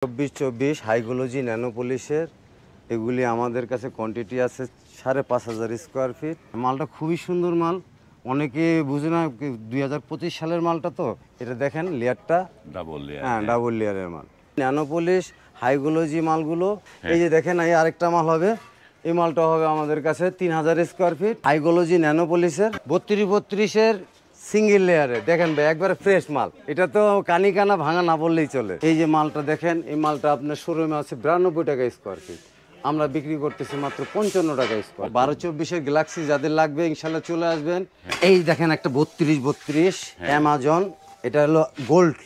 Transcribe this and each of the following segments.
2424 হাইগোলজি nano পলিশের এগুলি আমাদের কাছে কোয়ান্টিটি আছে 5,500 স্কোয়ার ফিট। মালটা খুবই সুন্দর মাল, অনেকে বুঝে না 2025 সালের মালটা তো। এটা দেখেন লেয়ারটা ডাবল লেয়ার, হ্যাঁ ডাবল লেয়ারের মাল। ন্যানো পলিশ হাইগোলজি মালগুলো এই যে দেখেন, এই আরেকটা মাল হবে, এই মালটা হবে আমাদের কাছে 3,000 স্কোয়ার ফিট হাইগোলজি ন্যানো পলিশের 32-32-এর সিঙ্গেল লেয়ারে। দেখেন ভাই একবারে ফ্রেশ মাল, এটা তো কানি কানা ভাঙা না বললেই চলে। এই যে মালটা দেখেন, এই মালটা আপনার শোরুমে আছে 92 টাকা স্কোয়ার ফিট, আমরা বিক্রি করতেছি মাত্র 55 টাকা স্কোয়ার। 12-24-এর গ্যালাক্সি যাদের লাগবে ইনশাল্লাহ চলে আসবেন। এই দেখেন একটা 32-32 অ্যামাজন, এটা হলো গোল্ড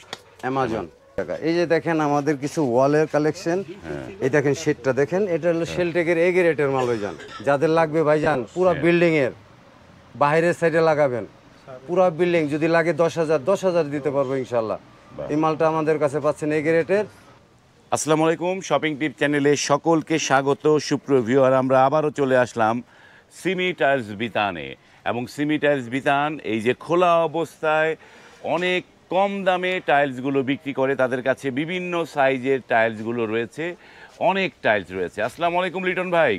অ্যামাজন টাকা। এই যে দেখেন আমাদের কিছু ওয়ালের কালেকশন, এই দেখেন শেডটা দেখেন, এটা হলো শেলটেকের এ গ্রেডের মাল ভাইজান। যাদের লাগবে ভাইজান পুরো বিল্ডিং এর বাইরের সাইডে লাগাবেন, পুরো বিল্ডিং যদি লাগে 10,000 দিতে পারবো ইনশাল্লাহ। এই মালটা আমাদের কাছে পাচ্ছেন এ গ্রেডের। আসসালামু আলাইকুম, শপিং টিপ চ্যানেলে সকলকে স্বাগত। সুপ্রিয় ভিউয়ার, আমরা আবারও চলে আসলাম সিমি টাইলস বিতানে। এবং সিমি টাইলস বিতান এই যে খোলা অবস্থায় অনেক কম দামে টাইলসগুলো বিক্রি করে, তাদের কাছে বিভিন্ন সাইজের টাইলসগুলো রয়েছে, অনেক টাইলস রয়েছে। আসসালামু আলাইকুম লিটন ভাই।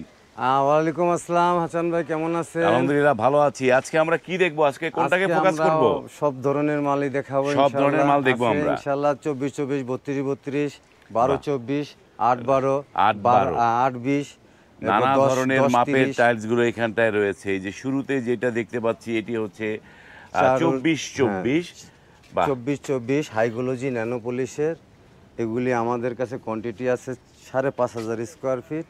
ওয়ালাইকুম আসসালাম হাসান ভাই, কেমন আছেন? আলহামদুলিল্লাহ ভালো আছি। আজকে আমরা কি দেখবো? আজকে কোনটাকে ফোকাস করব? সব ধরনের মালই দেখাবো, সব ধরনের মাল দেখবো আমরা ইনশাআল্লাহ। 24-24, 32-32, 12-24, 8-12, 8-20, নানা ধরনের মাপের টাইলসগুলো এখানটায় রয়েছে। এই যে শুরুতে যেটা দেখতে পাচ্ছি এটি হচ্ছে 24-24 24-24 হাইগোলজি ন্যানো পলিশের। এগুলি আমাদের কাছে কোয়ান্টিটি আছে 5,500 স্কোয়ার ফিট।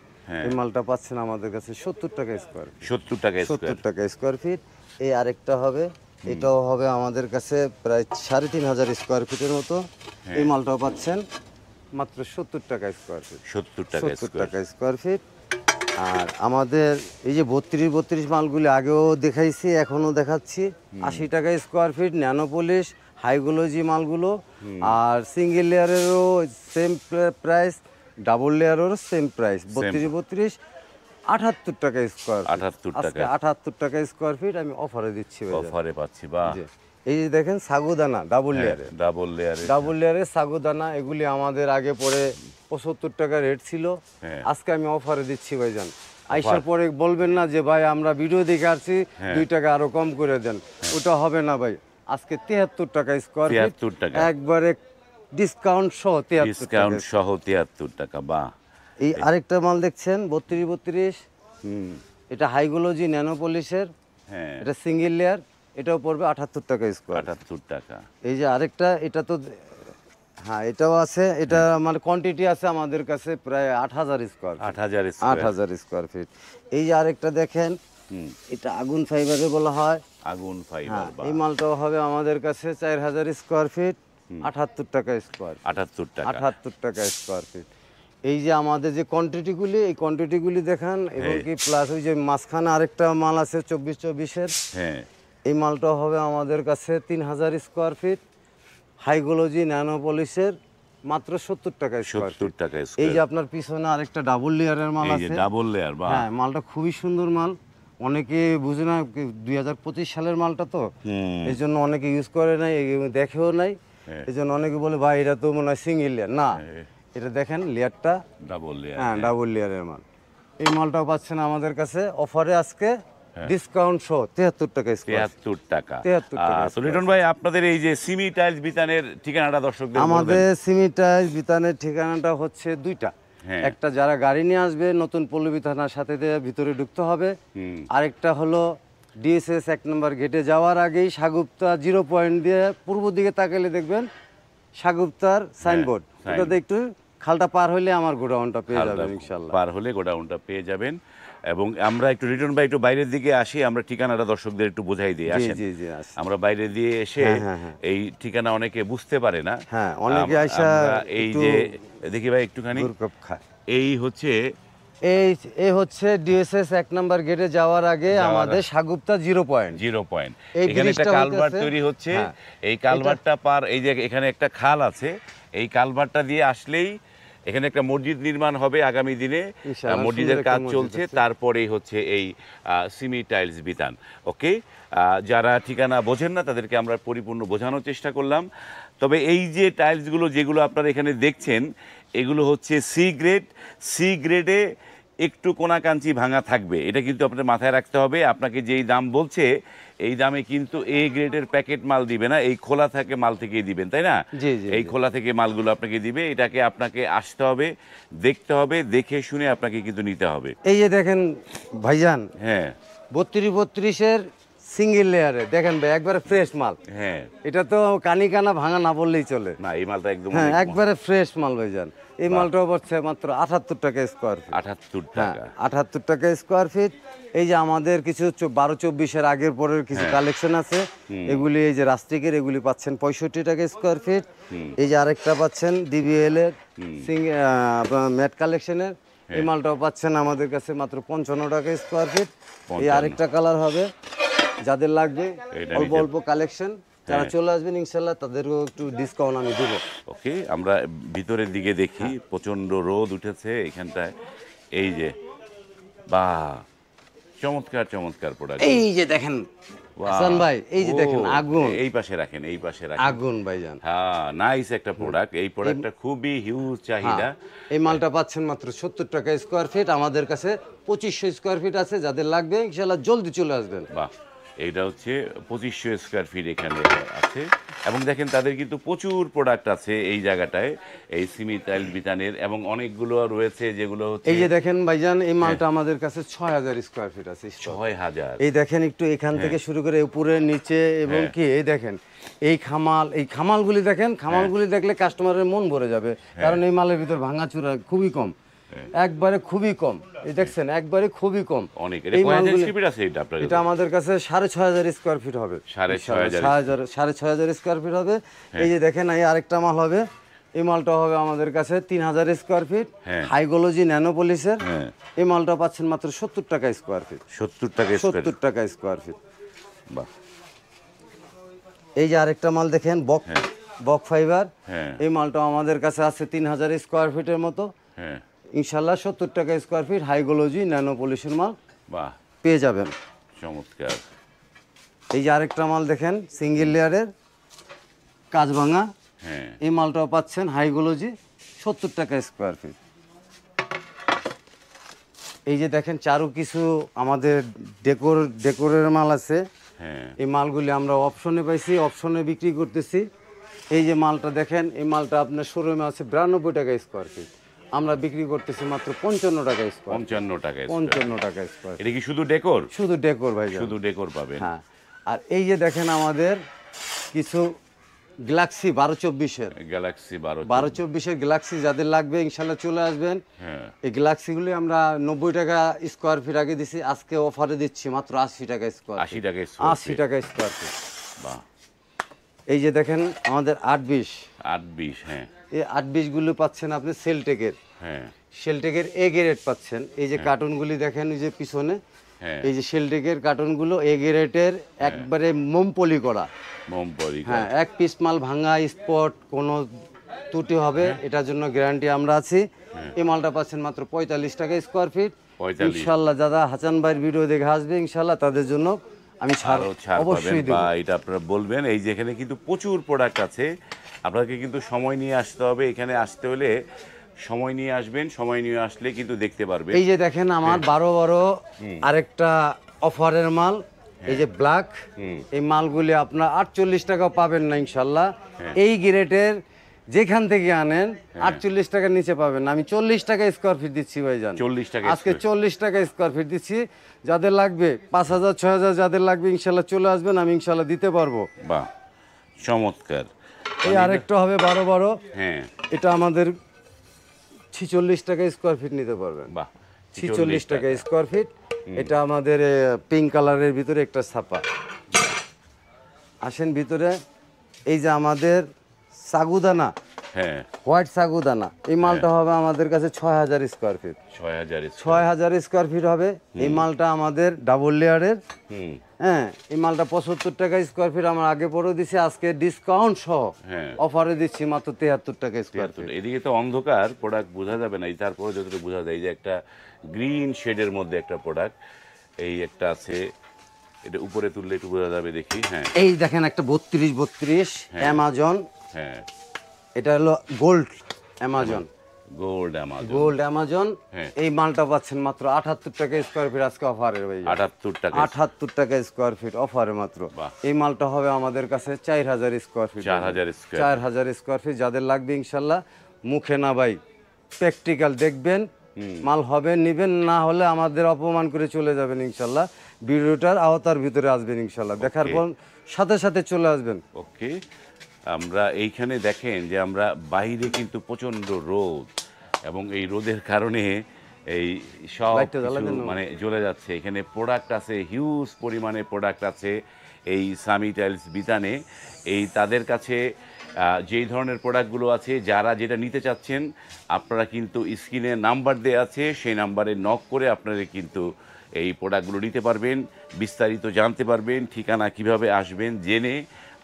এই মালটা পাচ্ছেন আমাদের কাছে 70 টাকা স্কোয়ার ফিট। 70 টাকা স্কোয়ার ফিট। এই আরেকটা হবে, এটাও হবে আমাদের কাছে প্রায় 3,500 স্কোয়ার ফিটের মতো। এই মালটাও পাচ্ছেন মাত্র 70 টাকা স্কোয়ার ফিট। 70 টাকা স্কোয়ার ফিট। আর আমাদের এই যে 32-32 মালগুলি আগেও দেখাইছি, এখনও দেখাচ্ছি 80 টাকা স্কোয়ার ফিট ন্যানো পলিশ হাইগোলজি মালগুলো। আর সিঙ্গেল লেয়ারেরও সেম প্রাইস, ডাবল লেয়ারেরও সেম প্রাইস। 32-32 78 টাকা স্কোয়ার, 78 টাকা স্কোয়ার ফিট আমি অফারে দিচ্ছি। অফারে পাচ্ছি, বাহ। এই যে দেখেন সাগুদানা ডাবল লেয়ারের সাগুদানা, এগুলি আমাদের আগে পরে 75 টাকা রেট ছিল, আজকে আমি অফারে দিচ্ছি ভাইজান। আইসার পরে বলবেন না যে ভাই আমরা ভিডিও দেখে আসছি 2 টাকা আরো কম করে দেন, ওটা হবে না ভাই। আজকে 73 টাকা স্কোয়ার ফিট, একবারে ডিসকাউন্ট সহ 73 টাকা, বাহ। এই আরেকটা মাল দেখছেন 32-32, এটা হাইগোলজি ন্যানো পলিশের, এটা সিঙ্গেল লেয়ার, এটাও পড়বে 78 টাকা স্কোয়ার। 78 টাকা। এই যে আরেকটা, এটা তো হ্যাঁ এটাও আছে, এটা মানে কোয়ান্টিটি আছে আমাদের কাছে প্রায় 8,000 স্কোয়ার ফিট। এই যে আরেকটা দেখেন, এটা আগুন ফাইবারে বলা হয়, আগুন ফাইবার। এই মালটাও হবে আমাদের কাছে 4,000 স্কোয়ার ফিট, 78 টাকা স্কোয়ার। 78 টাকা স্কোয়ার ফিট। এই যে আমাদের যে কোয়ান্টিটিগুলি, এই কোয়ান্টিটিগুলি দেখান, এবং কি প্লাস ওই যে মাঝখানে আরেকটা মাল আছে 24-24-এর, এই মালটাও হবে আমাদের কাছে 3,000 স্কোয়ার ফিট হাইগোলজি ন্যানো পলিশের, মাত্র 70 টাকা স্কোয়ার ফিট। এই যে আপনার পিছনে আরেকটা ডাবল লেয়ারের মাল আছে, ডাবল লেয়ার, হ্যাঁ মালটা খুবই সুন্দর মাল, অনেকে বুঝে না 2025 সালের মালটা তো, এই জন্য অনেকে ইউজ করে নাই, দেখেও নাই, এই জন্য অনেকে বলে ভাই এটা তো মনে হয় সিঙ্গেল লেয়ার। না, এটা দেখেন লেয়ারটা ডাবল লেয়ার, ডাবল লেয়ারের মাল। এই মালটাও পাচ্ছেন আমাদের কাছে অফারে আজকে ডিসকাউন্ট সহ 73 টাকা স্কয়ার। 73 টাকা। 73 টাকা। তো লিটন ভাই, আপনাদের এই যে সিমি টাইলস বিতানের ঠিকানাটা দর্শকদের বলবেন? আমাদের সিমি টাইলস বিতানের ঠিকানাটা হচ্ছে দুইটা। একটা যারা গাড়ি নিয়ে আসবে নতুন পল্লবী থানার সাথে দিয়ে ভিতরে ঢুকতে হবে, আরেকটা হলো ডিএসএস 1 নম্বর গেটে যাওয়ার আগেই সাগুপ্তা 0 পয়েন্ট দিয়ে পূর্ব দিকে তাকালে দেখবেন সাগুপ্তার সাইনবোর্ড, ওটাতে একটু খালটা পার হলে আমার গোডাউনটা পেয়ে যাবেন ইনশাআল্লাহ। পার হলে গোডাউনটা পেয়ে যাবেন। এবং আমরা একটু রিটার্ন ভাই একটু বাইরের দিকে আসি, আমরা ঠিকানাটা দর্শকদের একটু বোঝাই দিই। আসেন, আমরা বাইরে দিয়ে এসে এই ঠিকানা অনেকে বুঝতে পারে না, অনেকে আইসা এই যে দেখি ভাই একটুখানি, এই হচ্ছে এই হচ্ছে ডিএসএস 1 নম্বর গেটে যাওয়ার আগে আমাদের সাগুপ্তা 0 পয়েন্ট। এখানে একটা কালভার্ট তৈরি হচ্ছে, এই কালভার্টটা পার, এই যে এখানে একটা খাল আছে, এই কালভার্টটা দিয়ে আসলেই এখানে একটা মসজিদ নির্মাণ হবে আগামী দিনে, মসজিদের কাজ চলছে, তারপরেই হচ্ছে এই সিমি টাইলস বিতান। ওকে, যারা ঠিকানা বোঝেন না তাদেরকে আমরা পরিপূর্ণ বোঝানোর চেষ্টা করলাম। তবে এই যে টাইলসগুলো যেগুলো আপনারা এখানে দেখছেন, এগুলো হচ্ছে সি গ্রেড। সি গ্রেডে একটু কোনাকাঞ্চি ভাঙা থাকবে, এটা কিন্তু আপনার মাথায় রাখতে হবে। আপনাকে যেই দাম বলছে এই দামে কিন্তু এ গ্রেডের প্যাকেট মাল দিবে না, এই খোলা থাকে মাল থেকেই দিবেন, তাই না? জি, জি, এই জি। খোলা থেকে মালগুলো আপনাকে দিবে, এটাকে আপনাকে আসতে হবে, দেখতে হবে, দেখে শুনে আপনাকে কিন্তু নিতে হবে। এই যে দেখেন ভাইজান, হ্যাঁ 32-32-এর সিঙ্গেল লেয়ারে দেখেন ভাই, একবারে ফ্রেশ মাল। হ্যাঁ, এটা তো কানি কানা ভাঙা না বললেই চলে। না এই মালটা একদম হ্যাঁ, অনেক একবারে ফ্রেশ মাল ভাইজান। এই মালটাও পড়ছে মাত্র 78 টাকা স্কোয়ার ফিট। 78 হ্যাঁ, টাকা। 78 টাকা স্কোয়ার ফিট। এই যে আমাদের কিছু 12-24-এর আগের পরের কিছু কালেকশন আছে, এগুলি এই যে রাস্টিকের, এগুলি পাচ্ছেন 65 টাকা স্কোয়ার ফিট। এই যে আরেকটা পাচ্ছেন ডিবিএল এর ম্যাট কালেকশনের, এই মালটাও পাচ্ছেন আমাদের কাছে মাত্র 55 টাকা স্কোয়ার ফিট। এই আরেকটা কালার হবে, যাদের লাগবে এটা অল্প নিতে- অল্প কালেকশন, যারা চলে আসবেন ইনশাল্লাহ তাদেরকেও একটু ডিসকাউন্ট আমি দেবো। ওকে, আমরা ভিতরের দিকে দেখি। প্রচন্ড রোদ উঠেছে এখানটায়। এই যে বাহ, চমৎকার চমৎকার প্রোডাক্ট। এই যে দেখেন হাসান ভাই, এই যে দেখেন আগুন, এই পাশে রাখেন, এই পাশে রাখেন। আগুন ভাইজান। হ্যাঁ, নাইস একটা প্রোডাক্ট। এই প্রোডাক্টটা খুবই হিউজ চাহিদা। এই মালটা পাচ্ছেন মাত্র 70 টাকা স্কোয়ার ফিট। আমাদের কাছে 2500 স্কোয়ার ফিট আছে, যাদের লাগবে ইনশাল্লাহ জলদি চলে আসবেন। বাহ, এইটা হচ্ছে 2500 স্কোয়ার ফিট এখানে আছে। এবং দেখেন তাদের কিন্তু প্রচুর প্রোডাক্ট আছে এই জায়গাটায়, এই সিমি টাইলস বিতানের, এবং অনেকগুলো রয়েছে যেগুলো হচ্ছে এই যে দেখেন ভাইজান, এই মালটা আমাদের কাছে 6000 স্কোয়ার ফিট আছে। 6000। এই দেখেন একটু এখান থেকে শুরু করে উপরে নিচে, এবং কি এই দেখেন এই খামাল, এই খামালগুলি দেখেন, খামালগুলি দেখলে কাস্টমারের মন ভরে যাবে, কারণ এই মালের ভিতর ভাঙাচুরা খুবই কম, একবারে খুবই কম। এই দেখছেন একবারে খুবই কম। অনেক। এটা এই কয় হাজার মালগুলি স্কয়ার ফিট আছে এটা আপনার? এটা আমাদের কাছে 6500 স্কোয়ার ফিট হবে। 6500 স্কোয়ার ফিট হবে। এই যে দেখেন এই আরেকটা মাল হবে, এই মালটা হবে আমাদের কাছে 3000 স্কোয়ার ফিট, হাইগোলজি ন্যানোপলিসের। এই মালটা পাচ্ছেন মাত্র 70 টাকা স্কোয়ার ফিট। 70 টাকা স্কয়ার। 70 টাকা স্কোয়ার ফিট। বাহ, এই যে আরেকটা মাল দেখেন বক ফাইবার, হ্যাঁ এই মালটা আমাদের কাছে আছে 3000 স্কোয়ার ফিটের মতো। হ্যাঁ, ইনশাল্লাহ 70 টাকা স্কোয়ার ফিট হাইগোলজি ন্যানোপলিসের মাল বাহ, পেয়ে যাবেন। চমৎকার। এই যে আরেকটা মাল দেখেন সিঙ্গেল লেয়ারের কাজ ভাঙা, হ্যাঁ, এই মালটাও পাচ্ছেন হাইগোলজি 70 টাকা স্কোয়ার ফিট। এই যে দেখেন চারু কিছু আমাদের ডেকোরের মাল আছে, হ্যাঁ, এই মালগুলি আমরা অপশনে পাইছি, অপশনে বিক্রি করতেছি। এই যে মালটা দেখেন, এই মালটা আপনার শোরুমে আছে 92 টাকা স্কোয়ার ফিট, আমরা বিক্রি করতেছি মাত্র 55 টাকা স্কোয়ার। 55 টাকা স্কয়ার। 55 টাকা স্কোয়ার, এটা কি শুধু ডেকোর? শুধু ডেকোর ভাই। শুধু ডেকোর পাবেন। হ্যাঁ, আর এই যে দেখেন আমাদের কিছু গ্যালাক্সি 12-24-এর, গ্যালাক্সি 12-24-এর গ্যালাক্সি যাদের লাগবে ইনশাল্লাহ চলে আসবেন। হ্যাঁ, এই গ্যালাক্সিগুলি আমরা 90 টাকা স্কোয়ার ফিট আগে দিছি, আজকে অফারে দিচ্ছি মাত্র 80 টাকা স্কোয়ার 80 টাকা স্কয়ার। 80 টাকা স্কোয়ার ফিট। বাহ, এই যে দেখেন আমাদের 820, 820। হ্যাঁ এই 820 গুলো পাচ্ছেন আপনি সেলটেকের, হ্যাঁ সেলটেকের এ গ্রেড পাচ্ছেন। এই যে কার্টুনগুলি দেখেন এই যে পিছনে, হ্যাঁ, এই যে সেলটেকের কার্টুনগুলো এ গ্রেডের, একবারে মোমপলি করা। মোমপরি। হ্যাঁ, এক পিস মাল ভাঙা স্পট কোনো ত্রুটি হবে এটার জন্য গ্যারান্টি আমরা আছি। এই মালটা পাচ্ছেন মাত্র 45 টাকা স্কোয়ার ফিট। 45। ইনশাল্লাহ যারা হাসান ভাইয়ের ভিডিও দেখে আসবে ইনশাল্লাহ তাদের জন্য আমি ছাড় আরো ছাড় পাবেন, অবশ্যই দেব। বা এটা আপনারা বলবেন। এই যে এখানে কিন্তু প্রচুর প্রোডাক্ট আছে, আপনাকে কিন্তু সময় নিয়ে আসতে হবে। এখানে আসতে হলে সময় নিয়ে আসবেন, সময় নিয়ে আসলে কিন্তু দেখতে পারবেন। এই যে দেখেন আমার 12 আরেকটা অফারের মাল, এই যে ব্ল্যাক, এই মালগুলি আপনার 48 টাকা পাবেন না ইনশাল্লাহ। এই গ্রেডের যেখান থেকে আনেন 48 টাকার নিচে পাবেন না। আমি 40 টাকা স্কোয়ার ফিট দিচ্ছি ভাইজান, 40 টাকা আজকে 40 টাকা স্কোয়ার ফিট দিচ্ছি। যাদের লাগবে 5000 6000 যাদের লাগবে ইনশাল্লাহ চলে আসবেন, আমি ইনশাল্লাহ দিতে পারবো। বাহ, চমৎকার। এই আরেকটা হবে 12, হ্যাঁ, এটা আমাদের 46 টাকা স্কোয়ার ফিট নিতে পারবেন। বাহ, 46 টাকা স্কোয়ার ফিট। এটা আমাদের পিঙ্ক কালারের ভিতরে একটা ছাপা। আসেন ভিতরে, এই যে আমাদের সাগুদানা, হ্যাঁ, হোয়াইট সাগুদানা, এই মালটা হবে আমাদের কাছে 6000 স্কোয়ার ফিট। 6000। 6000 স্কোয়ার ফিট হবে এই মালটা আমাদের ডাবল লেয়ারের। হুম, হ্যাঁ, এই মালটা 75 টাকা স্কোয়ার ফিট আমরা আগে পরেও দিছি, আজকে ডিসকাউন্ট সহ হ্যাঁ, অফারে দিচ্ছি মাত্র 73 টাকা স্কোয়ার ফিট। এদিকে তো অন্ধকার, প্রোডাক্ট বোঝা যাবে না। এই তারপরে যতটুকু বোঝা যায় যে একটা গ্রিন শেডের মধ্যে একটা প্রোডাক্ট, এই একটা আছে, এটা উপরে তুললে একটু বোঝা যাবে দেখি। হ্যাঁ, এই দেখেন একটা 32-32 অ্যামাজন, হ্যাঁ, এটা হলো gold Amazon. Gold Amazon. Gold Amazon হ্যাঁ। এই মালটা পাচ্ছেন মাত্র 78 টাকা স্কোয়ার ফিট আজকে অফারে ভাই। 78 টাকা। 78 টাকা স্কোয়ার ফিট অফারে মাত্র। বাহ। এই মালটা হবে আমাদের কাছে 4000 square feet. 4000 square. 4000 square feet যাদের লাগবে ইনশাল্লাহ মুখে না ভাই, প্র্যাকটিক্যাল দেখবেন, মাল হবে নিবেন, না হলে আমাদের অপমান করে চলে যাবেন ইনশাল্লাহ। ভিডিওটার আওতার ভিতরে আসবেন ইনশাল্লাহ, দেখার পর সাথে সাথে চলে আসবেন। ওকে, আমরা এইখানে দেখেন যে আমরা বাইরে কিন্তু প্রচন্ড রোদ, এবং এই রোদের কারণে এই সব লাইটটা জ্বালাবেন কিছু না? মানে জ্বলে যাচ্ছে। এখানে প্রোডাক্ট আছে, হিউজ পরিমাণে প্রোডাক্ট আছে এই সামি টাইলস বিতানে। এই তাদের কাছে যেই ধরনের প্রোডাক্টগুলো আছে, যারা যেটা নিতে চাচ্ছেন, আপনারা কিন্তু স্ক্রিনে নাম্বার দেওয়া আছে, সেই নাম্বারে নক করে আপনারা কিন্তু এই প্রোডাক্টগুলো নিতে পারবেন, বিস্তারিত জানতে পারবেন, ঠিকানা কিভাবে আসবেন জেনে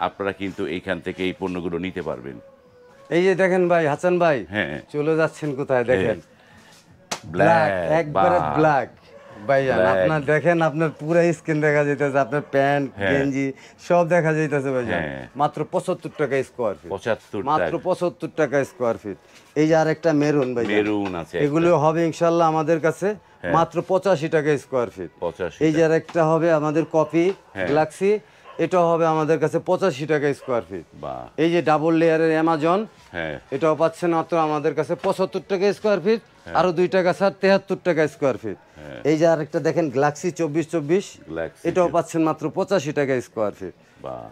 আপনারা কিন্তু এইখান থেকে এই পণ্যগুলো নিতে পারবেন। এই যে দেখেন ভাই হাসান ভাই, হ্যাঁ। চলে যাচ্ছেন কোথায় দেখেন, ব্ল্যাক, একবারে বাহ। ব্ল্যাক ভাইজান। Black। আপনার দেখেন, আপনার পুরো স্কিন দেখা যাইতেছে, আপনার প্যান্ট হ্যাঁ। গেঞ্জি সব দেখা যাইতেছে ভাইজান। হ্যাঁ। মাত্র 75 টাকা স্কোয়ার ফিট। 75 মাত্র টাকা। 75 টাকা স্কোয়ার ফিট। এই যে আরেকটা মেরুন ভাই, মেরুন আছে একটা। এগুলো হবে ইনশাল্লাহ আমাদের কাছে মাত্র 85 টাকা স্কোয়ার ফিট। 85 এই যে আরেকটা হবে আমাদের কপি হ্যাঁ। গ্যালাক্সি, এটা হবে আমাদের কাছে 85 টাকা স্কোয়ার ফিট। বাহ। এই যে ডাবল লেয়ারের অ্যামাজন, হ্যাঁ। এটাও পাচ্ছেন মাত্র আমাদের কাছে 75 টাকা স্কোয়ার ফিট, আরো 2 টাকা ছাড় 73 টাকা স্কোয়ার ফিট। এই যে আরেকটা দেখেন গ্যালাক্সি 2424, Galaxy এটাও পাচ্ছেন মাত্র 85 টাকা স্কোয়ার ফিট। বাহ,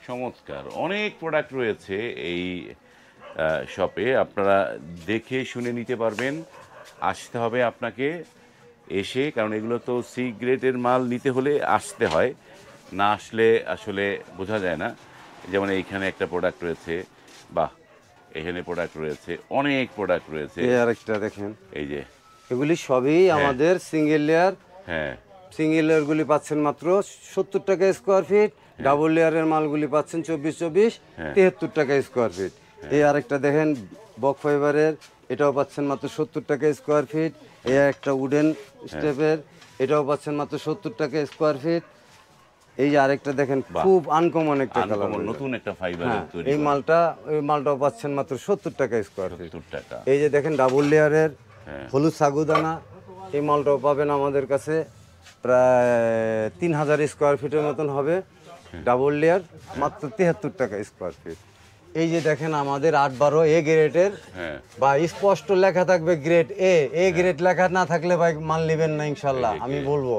চমৎকার। অনেক প্রোডাক্ট রয়েছে এই শপে, আপনারা দেখে শুনে নিতে পারবেন। আসতে হবে আপনাকে এসে, কারণ এগুলো তো সি গ্রেডের মাল নিতে হলে আসতে হয়, না আসলে আসলে বোঝা যায় না। যেমন এইখানে একটা প্রোডাক্ট রয়েছে, বাহ, এখানে প্রোডাক্ট রয়েছে, অনেক প্রোডাক্ট রয়েছে। এই আরেকটা দেখেন, এই যে, এগুলি সবই আমাদের সিঙ্গেল লেয়ার। হ্যাঁ, সিঙ্গেল লেয়ারগুলি পাচ্ছেন মাত্র 70 টাকা স্কোয়ার ফিট, ডাবল লেয়ারের মালগুলি পাচ্ছেন 2424, 73 টাকা স্কোয়ার ফিট। এই আরেকটা দেখেন বক ফাইবারের, এটাও পাচ্ছেন মাত্র 70 টাকা স্কোয়ার ফিট। এই একটা উডেন স্টেপের, এটাও পাচ্ছেন মাত্র 70 টাকা স্কোয়ার ফিট। এই যে আরেকটা দেখেন খুব আনকমন একটা কালার, আনকমন নতুন একটা ফাইবারের তৈরি এই মালটা, ওই মালটাও পাচ্ছেন মাত্র 70 টাকা স্কোয়ার ফিট। 70 টাকা। এই যে দেখেন ডাবল লেয়ারের হলুদ সাগুদানা, এই মালটাও পাবেন আমাদের কাছে প্রায় 3000 স্কোয়ার ফিটের মতন হবে, ডাবল লেয়ার, মাত্র 73 টাকা স্কোয়ার ফিট। এই যে দেখেন আমাদের 8-12 এ গ্রেডের, হ্যাঁ। বা স্পষ্ট লেখা থাকবে গ্রেড এ গ্রেড লেখা না থাকলে ভাই মাল নেবেন না ইনশাল্লাহ, আমি বলবো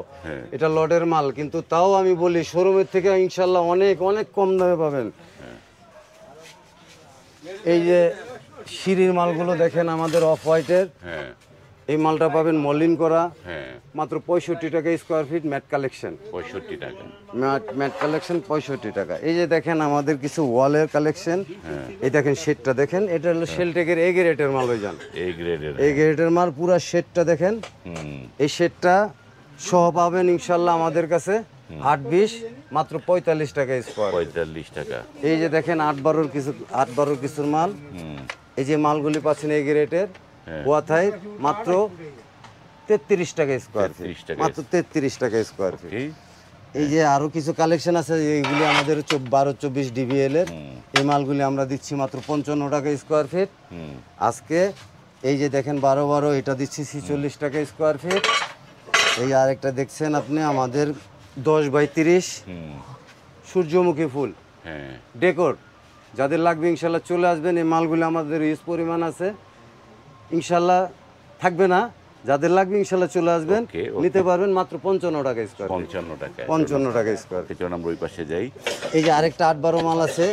এটা লটের মাল, কিন্তু তাও আমি বলি শোরুমের থেকে ইনশাল্লাহ অনেক অনেক কম দামে পাবেন। এই যে সিঁড়ির মালগুলো দেখেন আমাদের অফ হোয়াইটের, হ্যাঁ, এই মালটা পাবেন মলিন করা, হ্যাঁ, মাত্র 65 টাকা স্কোয়ার ফিট, ম্যাট কালেকশন। 65 টাকা। ম্যাট কালেকশন 65 টাকা। এই যে দেখেন আমাদের কিছু ওয়ালের কালেকশন, এই দেখেন শেডটা দেখেন, এটা হলো শেলটেকের এ গ্রেডের মাল হয়ে যান, এই গ্রেডের। এই গ্রেডের মাল। পুরা শেডটা দেখেন, এই শেডটা সহ পাবেন ইনশাল্লাহ আমাদের কাছে 8-20 মাত্র 45 টাকা স্কোয়ার। 45 টাকা। এই যে দেখেন 8-12 কিছুর মাল, এই যে মালগুলি পাচ্ছেন এই গ্রেডের ওয়াথাই মাত্র 33 টাকা স্কোয়ার ফিট, 33 টাকা। মাত্র 33 টাকা স্কোয়ার ফিট। এই এই যে আরো কিছু কালেকশন আছে, এইগুলি আমাদের 12-24 ডিবিএল এর, এই মালগুলি আমরা দিচ্ছি মাত্র 55 টাকা স্কোয়ার ফিট আজকে। এই যে দেখেন 12-12, এটা দিচ্ছি 46 টাকা স্কোয়ার ফিট। এই আরেকটা দেখছেন আপনি আমাদের 10x30 সূর্যমুখী ফুল হ্যাঁ, ডেকোর, যাদের লাগবে ইনশাল্লাহ চলে আসবেন। এই মালগুলো আমাদের ইউজ পরিমাণ আছে, ইনশাল্লাহ থাকবে না, যাদের লাগবে ইনশাল্লাহ চলে আসবেন, Okay, okay. নিতে পারবেন মাত্র 55 টাকা স্কোয়ার ফিট। 55 টাকা। 55 টাকা স্কোয়ার ফিট। চলুন আমরা ওই পাশে যাই। এই যে আরেকটা 8-12 মাল আছে,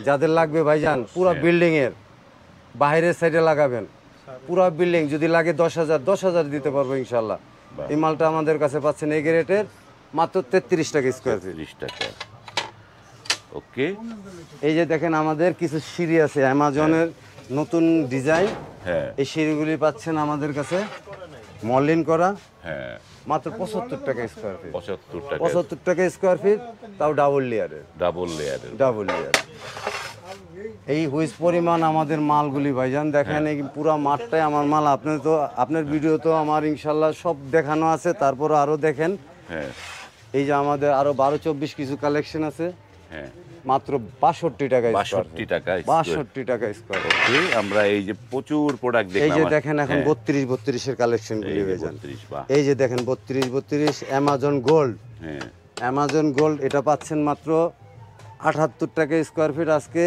যাদের লাগবে ভাইজান, পুরো বিল্ডিং এর বাইরের সাইডে লাগাবেন, পুরো বিল্ডিং যদি লাগে 10,000 দিতে পারবো ইনশাল্লাহ। এই মালটা আমাদের কাছে পাচ্ছেন এই গ্রেডের মাত্র 33 টাকা স্কোয়ার ফিট। 30 টাকা। ওকে, এই যে দেখেন আমাদের কিছু সিঁড়ি আছে অ্যামাজনের নতুন ডিজাইন, হ্যাঁ, এই সিঁড়িগুলি পাচ্ছেন আমাদের কাছে মলিন করা, হ্যাঁ, মাত্র 75 টাকা স্কোয়ার ফিট। 75 টাকা। 75 টাকা স্কোয়ার ফিট, তাও ডাবল লেয়ারের। ডাবল লেয়ারের। Double layer. এই হুইজ পরিমাণ আমাদের মালগুলি ভাইজান দেখেন, এই পুরা মাঠটাই আমার মাল। আপনি তো আপনার ভিডিও তো আমার ইনশাল্লাহ সব দেখানো আছে, তারপর আরো দেখেন। হ্যাঁ, এই যে আমাদের আরো 12-24 কিছু কালেকশন আছে, হ্যাঁ, মাত্র 62 টাকা স্কয়ার 62 টাকা 62 টাকা স্কয়ার। ওকে, আমরা এই যে প্রচুর প্রোডাক্ট এই দেখলাম। যে দেখেন এখন 32 এর কালেকশন গুলি হয়ে যান। 32, বাহ। এই যে দেখেন 32 অ্যামাজন গোল্ড, হ্যাঁ, অ্যামাজন গোল্ড এটা পাচ্ছেন মাত্র 78 টাকা স্কয়ার ফিট। আজকে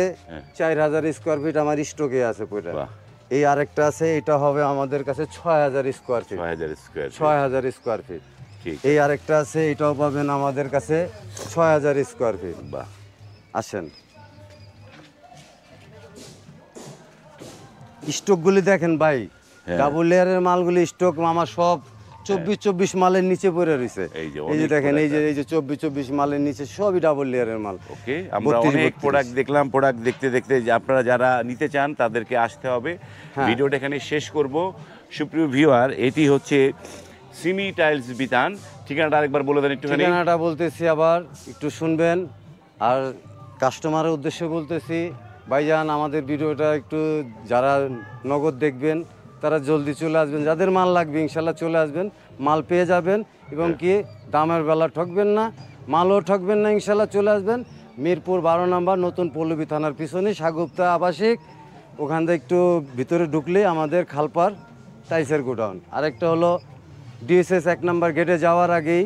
4000 স্কয়ার ফিট আমার স্টকে আছে পুরো। বাহ। এই আরেকটা আছে, এটা হবে আমাদের কাছে 6000 square feet, 6000 square. 6000 square feet. ঠিক, এই আরেকটা আছে, এটাও পাবেন আমাদের কাছে 6000 স্কয়ার ফিট। বাহ। আসেন স্টকগুলি দেখেন ভাই, হ্যাঁ। ডাবল লেয়ারের মালগুলি স্টক আমার সব 24 মালের নিচে পড়ে রয়েছে। এই যে এই যে অনেক দেখেন, এই যে product এই যে 24 মালের নিচে সবই ডাবল লেয়ারের মাল। ওকে, আমরা 32, অনেক 32 প্রোডাক্ট দেখলাম। প্রোডাক্ট দেখতে দেখতে যে আপনারা যারা নিতে চান তাদেরকে আসতে হবে। হ্যাঁ। ভিডিওটা এখানে শেষ করব। সুপ্রিয় ভিউয়ার, এটি হচ্ছে সিমি টাইলস বিতান। ঠিকানাটা আরেকবার বলে দেন একটুখানি। ঠিকানাটা বলতেছি, আবার একটু শুনবেন। আর কাস্টমারের উদ্দেশ্যে বলতেছি, ভাইজান আমাদের ভিডিওটা একটু যারা নগদ দেখবেন তারা জলদি চলে আসবেন। যাদের মাল লাগবে ইনশাল্লাহ চলে আসবেন, মাল পেয়ে যাবেন। এবং কি দামের বেলা ঠকবেন না, মালও ঠকবেন না, ইনশাল্লাহ চলে আসবেন। মিরপুর 12 নম্বর নতুন পল্লবী থানার পিছনে সাগুপ্তা আবাসিক, ওখান থেকে একটু ভিতরে ঢুকলে আমাদের খালপার টাইসের গোডাউন। আরেকটা হলো ডিএসএস 1 নম্বর গেটে যাওয়ার আগেই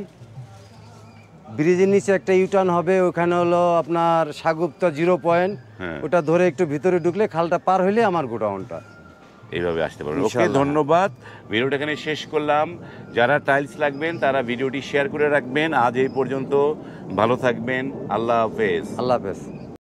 ব্রিজের নিচে একটা ইউটার্ন হবে, ওখানে হলো আপনার সাগুপ্তা 0 পয়েন্ট। হ্যাঁ। ওটা ধরে একটু ভিতরে ঢুকলে খালটা পার হইলে আমার গোডাউনটা। এইভাবে আসতে পারবেন। ওকে, ইনশাআল্লাহ। ধন্যবাদ। ভিডিওটা এখানে শেষ করলাম। যারা টাইলস লাগবেন তারা ভিডিওটি শেয়ার করে রাখবেন। আজ এই পর্যন্ত, ভালো থাকবেন। আল্লাহ হাফেজ। আল্লাহ হাফেজ।